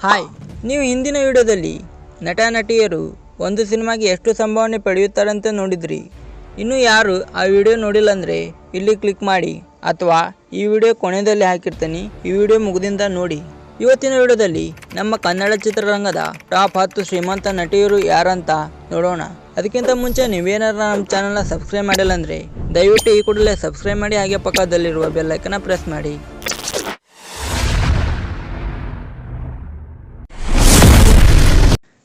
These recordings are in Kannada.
ಹಾಯ್, ನೀವು ಹಿಂದಿನ ವಿಡಿಯೋದಲ್ಲಿ ನಟ ನಟಿಯರು ಒಂದು ಸಿನಿಮಾಗೆ ಎಷ್ಟು ಸಂಭಾವನೆ ಪಡೆಯುತ್ತಾರಂತ ನೋಡಿದ್ರಿ. ಇನ್ನೂ ಯಾರು ಆ ವಿಡಿಯೋ ನೋಡಿಲ್ಲ ಅಂದರೆ ಇಲ್ಲಿ ಕ್ಲಿಕ್ ಮಾಡಿ ಅಥವಾ ಈ ವಿಡಿಯೋ ಕೊನೆಯಲ್ಲಿ ಹಾಕಿರ್ತೀನಿ, ಈ ವಿಡಿಯೋ ಮುಗಿದಿಂದ ನೋಡಿ. ಇವತ್ತಿನ ವಿಡಿಯೋದಲ್ಲಿ ನಮ್ಮ ಕನ್ನಡ ಚಿತ್ರರಂಗದ ಟಾಪ್ 10 ಶ್ರೀಮಂತ ನಟಿಯರು ಯಾರಂತ ನೋಡೋಣ. ಅದಕ್ಕಿಂತ ಮುಂಚೆ ನೀವೇನಾರು ನಮ್ಮ ಚಾನಲ್ನ ಸಬ್ಸ್ಕ್ರೈಬ್ ಮಾಡಿಲ್ಲ ಅಂದರೆ ದಯವಿಟ್ಟು ಈ ಕೂಡಲೇ ಸಬ್ಸ್ಕ್ರೈಬ್ ಮಾಡಿ, ಹಾಗೆ ಪಕ್ಕದಲ್ಲಿರುವ ಬೆಲ್ ಐಕನ್ನ ಪ್ರೆಸ್ ಮಾಡಿ.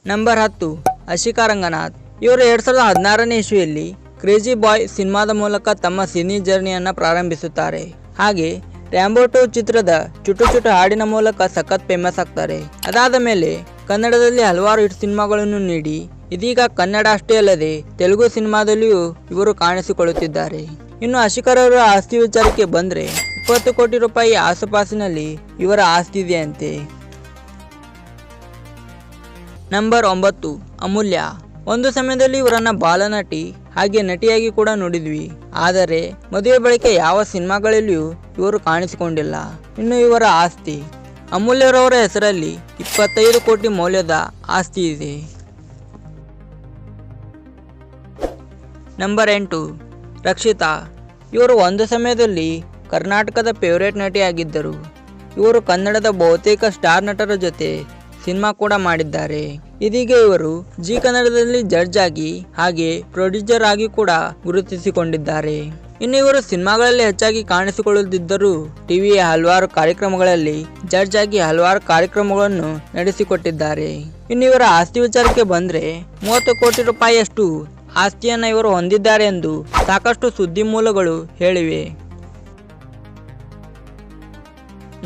ನಂಬರ್ 10 ಆಶಿಕಾ ರಂಗನಾಥ್. ಇವರು 2016ನೇ ಇಸ್ವಿಯಲ್ಲಿ ಕ್ರೇಜಿ ಬಾಯ್ ಸಿನಿಮಾದ ಮೂಲಕ ತಮ್ಮ ಸಿನಿ ಜರ್ನಿಯನ್ನು ಪ್ರಾರಂಭಿಸುತ್ತಾರೆ. ಹಾಗೆ ರ್ಯಾಂಬೋ 2 ಚಿತ್ರದ ಚುಟು ಚುಟು ಹಾಡಿನ ಮೂಲಕ ಸಖತ್ ಫೇಮಸ್ ಆಗ್ತಾರೆ. ಅದಾದ ಮೇಲೆ ಕನ್ನಡದಲ್ಲಿ ಹಲವಾರು ಹಿಟ್ ಸಿನಿಮಾಗಳನ್ನು ನೀಡಿ ಇದೀಗ ಕನ್ನಡ ಅಷ್ಟೇ ಅಲ್ಲದೆ ತೆಲುಗು ಸಿನಿಮಾದಲ್ಲಿಯೂ ಇವರು ಕಾಣಿಸಿಕೊಳ್ಳುತ್ತಿದ್ದಾರೆ. ಇನ್ನು ಆಶಿಕಾರವರ ಆಸ್ತಿ ವಿಚಾರಕ್ಕೆ ಬಂದರೆ 20 ಕೋಟಿ ರೂಪಾಯಿ ಆಸುಪಾಸಿನಲ್ಲಿ ಇವರ ಆಸ್ತಿ ಇದೆಯಂತೆ. ನಂಬರ್ 9 ಅಮೂಲ್ಯ. ಒಂದು ಸಮಯದಲ್ಲಿ ಇವರನ್ನ ಬಾಲನಟಿ ಹಾಗೆ ನಟಿಯಾಗಿ ಕೂಡ ನೋಡಿದ್ವಿ. ಆದರೆ ಮದುವೆ ಬಳಿಕ ಯಾವ ಸಿನಿಮಾಗಳಲ್ಲಿಯೂ ಇವರು ಕಾಣಿಸಿಕೊಂಡಿಲ್ಲ. ಇನ್ನು ಇವರ ಆಸ್ತಿ, ಅಮೂಲ್ಯರವರ ಹೆಸರಲ್ಲಿ 25 ಕೋಟಿ ಮೌಲ್ಯದ ಆಸ್ತಿ ಇದೆ. ನಂಬರ್ 8 ರಕ್ಷಿತಾ. ಇವರು ಒಂದು ಸಮಯದಲ್ಲಿ ಕರ್ನಾಟಕದ ಫೇವರೇಟ್ ನಟಿಯಾಗಿದ್ದರು. ಇವರು ಕನ್ನಡದ ಬಹುತೇಕ ಸ್ಟಾರ್ ನಟರ ಜೊತೆ ಸಿನಿಮಾ ಕೂಡ ಮಾಡಿದ್ದಾರೆ. ಇದೀಗ ಇವರು ಜಿ ಕನ್ನಡದಲ್ಲಿ ಜಡ್ಜ್ ಆಗಿ ಹಾಗೆ ಪ್ರೊಡ್ಯೂಸರ್ ಆಗಿ ಕೂಡ ಗುರುತಿಸಿಕೊಂಡಿದ್ದಾರೆ. ಇನ್ನು ಇವರು ಸಿನಿಮಾಗಳಲ್ಲಿ ಹೆಚ್ಚಾಗಿ ಕಾಣಿಸಿಕೊಳ್ಳುತ್ತಿದ್ದರೂ ಟಿವಿಯ ಹಲವಾರು ಕಾರ್ಯಕ್ರಮಗಳಲ್ಲಿ ಜಡ್ಜ್ ಆಗಿ ಹಲವಾರು ಕಾರ್ಯಕ್ರಮಗಳನ್ನು ನಡೆಸಿಕೊಟ್ಟಿದ್ದಾರೆ. ಇನ್ನು ಇವರ ಆಸ್ತಿ ವಿಚಾರಕ್ಕೆ ಬಂದ್ರೆ 30 ಕೋಟಿ ರೂಪಾಯಿಯಷ್ಟು ಆಸ್ತಿಯನ್ನ ಇವರು ಹೊಂದಿದ್ದಾರೆ ಎಂದು ಸಾಕಷ್ಟು ಸುದ್ದಿ ಮೂಲಗಳು ಹೇಳಿವೆ.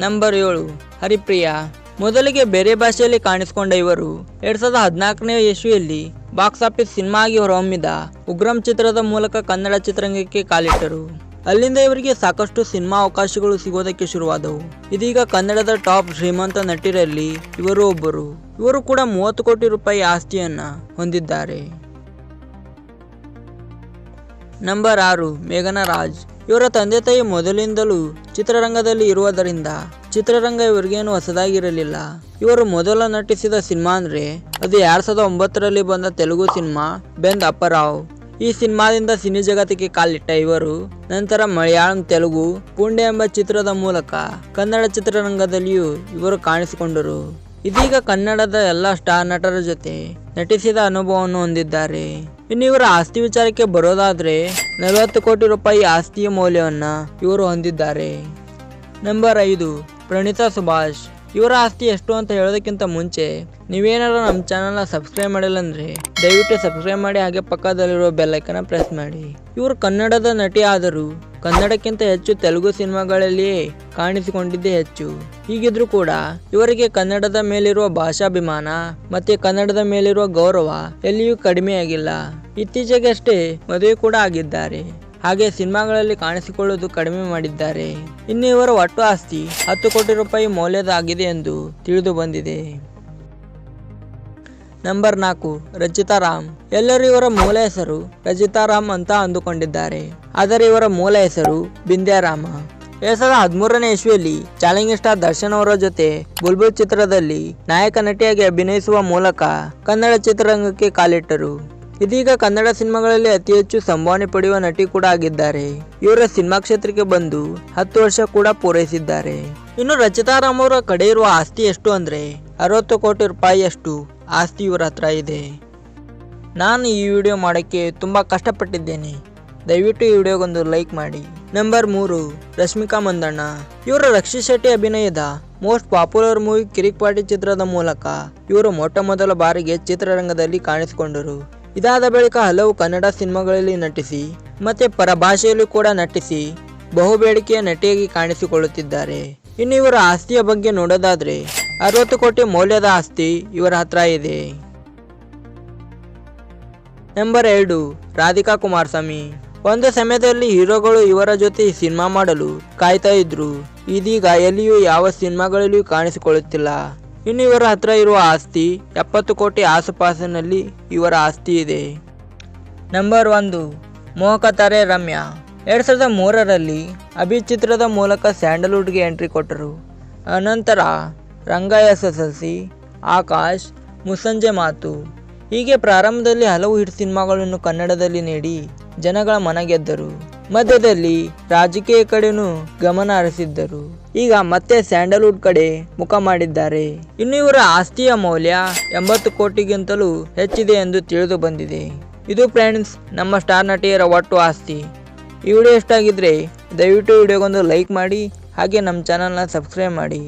ನಂಬರ್ 7 ಹರಿಪ್ರಿಯಾ. ಮೊದಲಿಗೆ ಬೇರೆ ಭಾಷೆಯಲ್ಲಿ ಕಾಣಿಸಿಕೊಂಡ ಇವರು 2014ನೇ ಇಸ್ವಿಯಲ್ಲಿ ಬಾಕ್ಸ್ ಆಫೀಸ್ ಸಿನಿಮಾ ಆಗಿ ಹೊರಹೊಮ್ಮಿದ ಉಗ್ರಂ ಚಿತ್ರದ ಮೂಲಕ ಕನ್ನಡ ಚಿತ್ರರಂಗಕ್ಕೆ ಕಾಲಿಟ್ಟರು. ಅಲ್ಲಿಂದ ಇವರಿಗೆ ಸಾಕಷ್ಟು ಸಿನಿಮಾ ಅವಕಾಶಗಳು ಸಿಗೋದಕ್ಕೆ ಶುರುವಾದವು. ಇದೀಗ ಕನ್ನಡದ ಟಾಪ್ ಶ್ರೀಮಂತ ನಟಿಯರಲ್ಲಿ ಇವರು ಒಬ್ಬರು. ಇವರು ಕೂಡ 30 ಕೋಟಿ ರೂಪಾಯಿ ಆಸ್ತಿಯನ್ನ ಹೊಂದಿದ್ದಾರೆ. ನಂಬರ್ 6 ಮೇಘನ ರಾಜ್. ಇವರ ತಂದೆ ತಾಯಿ ಮೊದಲಿಂದಲೂ ಚಿತ್ರರಂಗದಲ್ಲಿ ಇರುವುದರಿಂದ ಚಿತ್ರರಂಗ ಇವರಿಗೇನು ಹೊಸದಾಗಿರಲಿಲ್ಲ. ಇವರು ಮೊದಲ ನಟಿಸಿದ ಸಿನಿಮಾ ಅಂದ್ರೆ ಅದು 2009ರಲ್ಲಿ ಬಂದ ತೆಲುಗು ಸಿನಿಮಾ ಬೆಂದ್ ಅಪ್ಪರಾವ್. ಈ ಸಿನಿಮಾದಿಂದ ಸಿನಿ ಜಗತ್ತಿಗೆ ಕಾಲಿಟ್ಟ ಇವರು ನಂತರ ಮಲಯಾಳಂ, ತೆಲುಗು, ಪುಂಡೆ ಎಂಬ ಚಿತ್ರದ ಮೂಲಕ ಕನ್ನಡ ಚಿತ್ರರಂಗದಲ್ಲಿಯೂ ಇವರು ಕಾಣಿಸಿಕೊಂಡರು. ಇದೀಗ ಕನ್ನಡದ ಎಲ್ಲ ಸ್ಟಾರ್ ನಟರ ಜೊತೆ ನಟಿಸಿದ ಅನುಭವವನ್ನು ಹೊಂದಿದ್ದಾರೆ. ಇನ್ನು ಇವರ ಆಸ್ತಿ ವಿಚಾರಕ್ಕೆ ಬರೋದಾದ್ರೆ 40 ಕೋಟಿ ರೂಪಾಯಿ ಆಸ್ತಿಯ ಮೌಲ್ಯವನ್ನ ಇವರು ಹೊಂದಿದ್ದಾರೆ. ನಂಬರ್ 5 ಪ್ರಣೀತಾ ಸುಭಾಷ್. ಇವರ ಆಸ್ತಿ ಎಷ್ಟು ಅಂತ ಹೇಳೋದಕ್ಕಿಂತ ಮುಂಚೆ ನೀವೇನಾರು ನಮ್ಮ ಚಾನಲ್ನ ಸಬ್ಸ್ಕ್ರೈಬ್ ಮಾಡಿಲ್ಲ ಅಂದರೆ ದಯವಿಟ್ಟು ಸಬ್ಸ್ಕ್ರೈಬ್ ಮಾಡಿ, ಹಾಗೆ ಪಕ್ಕದಲ್ಲಿರುವ ಬೆಲ್ ಐಕನ್ನ ಪ್ರೆಸ್ ಮಾಡಿ. ಇವರು ಕನ್ನಡದ ನಟಿ ಆದರೂ ಕನ್ನಡಕ್ಕಿಂತ ಹೆಚ್ಚು ತೆಲುಗು ಸಿನಿಮಾಗಳಲ್ಲಿಯೇ ಕಾಣಿಸಿಕೊಂಡಿದ್ದೇ ಹೆಚ್ಚು. ಹೀಗಿದ್ರೂ ಕೂಡ ಇವರಿಗೆ ಕನ್ನಡದ ಮೇಲಿರುವ ಭಾಷಾಭಿಮಾನ ಮತ್ತೆ ಕನ್ನಡದ ಮೇಲಿರುವ ಗೌರವ ಎಲ್ಲಿಯೂ ಕಡಿಮೆಯಾಗಿಲ್ಲ. ಇತ್ತೀಚೆಗಷ್ಟೇ ಮದುವೆ ಕೂಡ ಆಗಿದ್ದಾರೆ. ಹಾಗೆ ಸಿನಿಮಾಗಳಲ್ಲಿ ಕಾಣಿಸಿಕೊಳ್ಳುವುದು ಕಡಿಮೆ ಮಾಡಿದ್ದಾರೆ. ಇನ್ನು ಇವರ ಒಟ್ಟು ಆಸ್ತಿ 10 ಕೋಟಿ ರೂಪಾಯಿ ಮೌಲ್ಯದಾಗಿದೆ ಎಂದು ತಿಳಿದು ಬಂದಿದೆ. ನಂಬರ್ 4 ರಚಿತಾ ರಾಮ್. ಎಲ್ಲರೂ ಇವರ ಮೂಲ ಹೆಸರು ರಚಿತಾ ರಾಮ್ ಅಂತ ಅಂದುಕೊಂಡಿದ್ದಾರೆ. ಆದರೆ ಇವರ ಮೂಲ ಹೆಸರು ಬಿಂದ್ಯಾರಾಮ. 2013ನೇ ಇಸ್ವಿಯಲ್ಲಿ ಚಾಲೆಂಜಿಂಗ್ ಸ್ಟಾರ್ ದರ್ಶನ್ ಅವರ ಜೊತೆ ಬುಲ್ಬುಲ್ ಚಿತ್ರದಲ್ಲಿ ನಾಯಕ ನಟಿಯಾಗಿ ಅಭಿನಯಿಸುವ ಮೂಲಕ ಕನ್ನಡ ಚಿತ್ರರಂಗಕ್ಕೆ ಕಾಲಿಟ್ಟರು. ಇದೀಗ ಕನ್ನಡ ಸಿನಿಮಾಗಳಲ್ಲಿ ಅತಿ ಹೆಚ್ಚು ಸಂಭಾವನೆ ಪಡೆಯುವ ನಟಿ ಕೂಡ ಆಗಿದ್ದಾರೆ. ಇವರ ಸಿನಿಮಾ ಕ್ಷೇತ್ರಕ್ಕೆ ಬಂದು 10 ವರ್ಷ ಕೂಡ ಪೂರೈಸಿದ್ದಾರೆ. ಇನ್ನು ರಚಿತಾ ರಾಮ್ ಅವರ ಕಡೆ ಇರುವ ಆಸ್ತಿ ಎಷ್ಟು ಅಂದ್ರೆ 60 ಕೋಟಿ ರೂಪಾಯಿಯಷ್ಟು ಆಸ್ತಿ ಇವರ ಹತ್ರ ಇದೆ. ನಾನು ಈ ವಿಡಿಯೋ ಮಾಡೋಕ್ಕೆ ತುಂಬಾ ಕಷ್ಟಪಟ್ಟಿದ್ದೇನೆ. ದಯವಿಟ್ಟು ಈ ವಿಡಿಯೋಗೊಂದು ಲೈಕ್ ಮಾಡಿ. ನಂಬರ್ 3 ರಶ್ಮಿಕಾ ಮಂದಣ್ಣ. ಇವರು ರಕ್ಷಿತ್ ಶೆಟ್ಟಿ ಅಭಿನಯದ ಮೋಸ್ಟ್ ಪಾಪ್ಯುಲರ್ ಮೂವಿ ಕಿರಿಕ್ ಪಾರ್ಟಿ ಚಿತ್ರದ ಮೂಲಕ ಇವರು ಮೊಟ್ಟ ಮೊದಲ ಬಾರಿಗೆ ಚಿತ್ರರಂಗದಲ್ಲಿ ಕಾಣಿಸಿಕೊಂಡರು. ಇದಾದ ಬಳಿಕ ಹಲವು ಕನ್ನಡ ಸಿನಿಮಾಗಳಲ್ಲಿ ನಟಿಸಿ ಮತ್ತೆ ಪರಭಾಷೆಯಲ್ಲೂ ಕೂಡ ನಟಿಸಿ ಬಹುಬೇಡಿಕೆಯ ನಟಿಯಾಗಿ ಕಾಣಿಸಿಕೊಳ್ಳುತ್ತಿದ್ದಾರೆ. ಇನ್ನು ಇವರ ಆಸ್ತಿಯ ಬಗ್ಗೆ ನೋಡೋದಾದ್ರೆ 60 ಕೋಟಿ ಮೌಲ್ಯದ ಆಸ್ತಿ ಇವರ ಹತ್ರ ಇದೆ. ನಂಬರ್ 2 ರಾಧಿಕಾ ಕುಮಾರಸ್ವಾಮಿ. ಒಂದು ಸಮಯದಲ್ಲಿ ಹೀರೋಗಳು ಇವರ ಜೊತೆ ಸಿನಿಮಾ ಮಾಡಲು ಕಾಯ್ತಾ ಇದ್ರು. ಇದೀಗ ಎಲ್ಲಿಯೂ ಯಾವ ಸಿನಿಮಾಗಳಲ್ಲಿಯೂ ಕಾಣಿಸಿಕೊಳ್ಳುತ್ತಿಲ್ಲ. ಇನ್ನು ಇವರ ಹತ್ರ ಇರುವ ಆಸ್ತಿ 70 ಕೋಟಿ ಆಸುಪಾಸಿನಲ್ಲಿ ಇವರ ಆಸ್ತಿ ಇದೆ. ನಂಬರ್ 1 ಮೋಹಕ ತಾರೆ ರಮ್ಯಾ. 2003ರಲ್ಲಿ ಅಭಿ ಚಿತ್ರದ ಮೂಲಕ ಸ್ಯಾಂಡಲ್ವುಡ್ಗೆ ಎಂಟ್ರಿ ಕೊಟ್ಟರು. ಅನಂತರ ರಂಗ SSLC ಆಕಾಶ್, ಮುಸ್ಸಂಜೆ ಮಾತು. ಹೀಗೆ ಪ್ರಾರಂಭದಲ್ಲಿ ಹಲವು ಹಿಟ್ ಸಿನಿಮಾಗಳನ್ನು ಕನ್ನಡದಲ್ಲಿ ನೀಡಿ ಜನಗಳ ಮನ ಗೆದ್ದರು. ಮಧ್ಯದಲ್ಲಿ ರಾಜಕೀಯ ಕಡೆನೂ ಗಮನ ಹರಿಸಿದ್ದರು. ಈಗ ಮತ್ತೆ ಸ್ಯಾಂಡಲ್ವುಡ್ ಕಡೆ ಮುಖ ಮಾಡಿದ್ದಾರೆ. ಇನ್ನು ಇವರ ಆಸ್ತಿಯ ಮೌಲ್ಯ 80 ಕೋಟಿಗಿಂತಲೂ ಹೆಚ್ಚಿದೆ ಎಂದು ತಿಳಿದು ಬಂದಿದೆ. ಇದು ಫ್ರೆಂಡ್ಸ್ ನಮ್ಮ ಸ್ಟಾರ್ ನಟಿಯರ ಒಟ್ಟು ಆಸ್ತಿ. ಈ ವಿಡಿಯೋ ಇಷ್ಟ ಆಗಿದ್ರೆ ದಯವಿಟ್ಟು ವಿಡಿಯೋಗೊಂದು ಲೈಕ್ ಮಾಡಿ, ಹಾಗೆ ನಮ್ಮ ಚಾನಲ್ನ ಸಬ್ಸ್ಕ್ರೈಬ್ ಮಾಡಿ.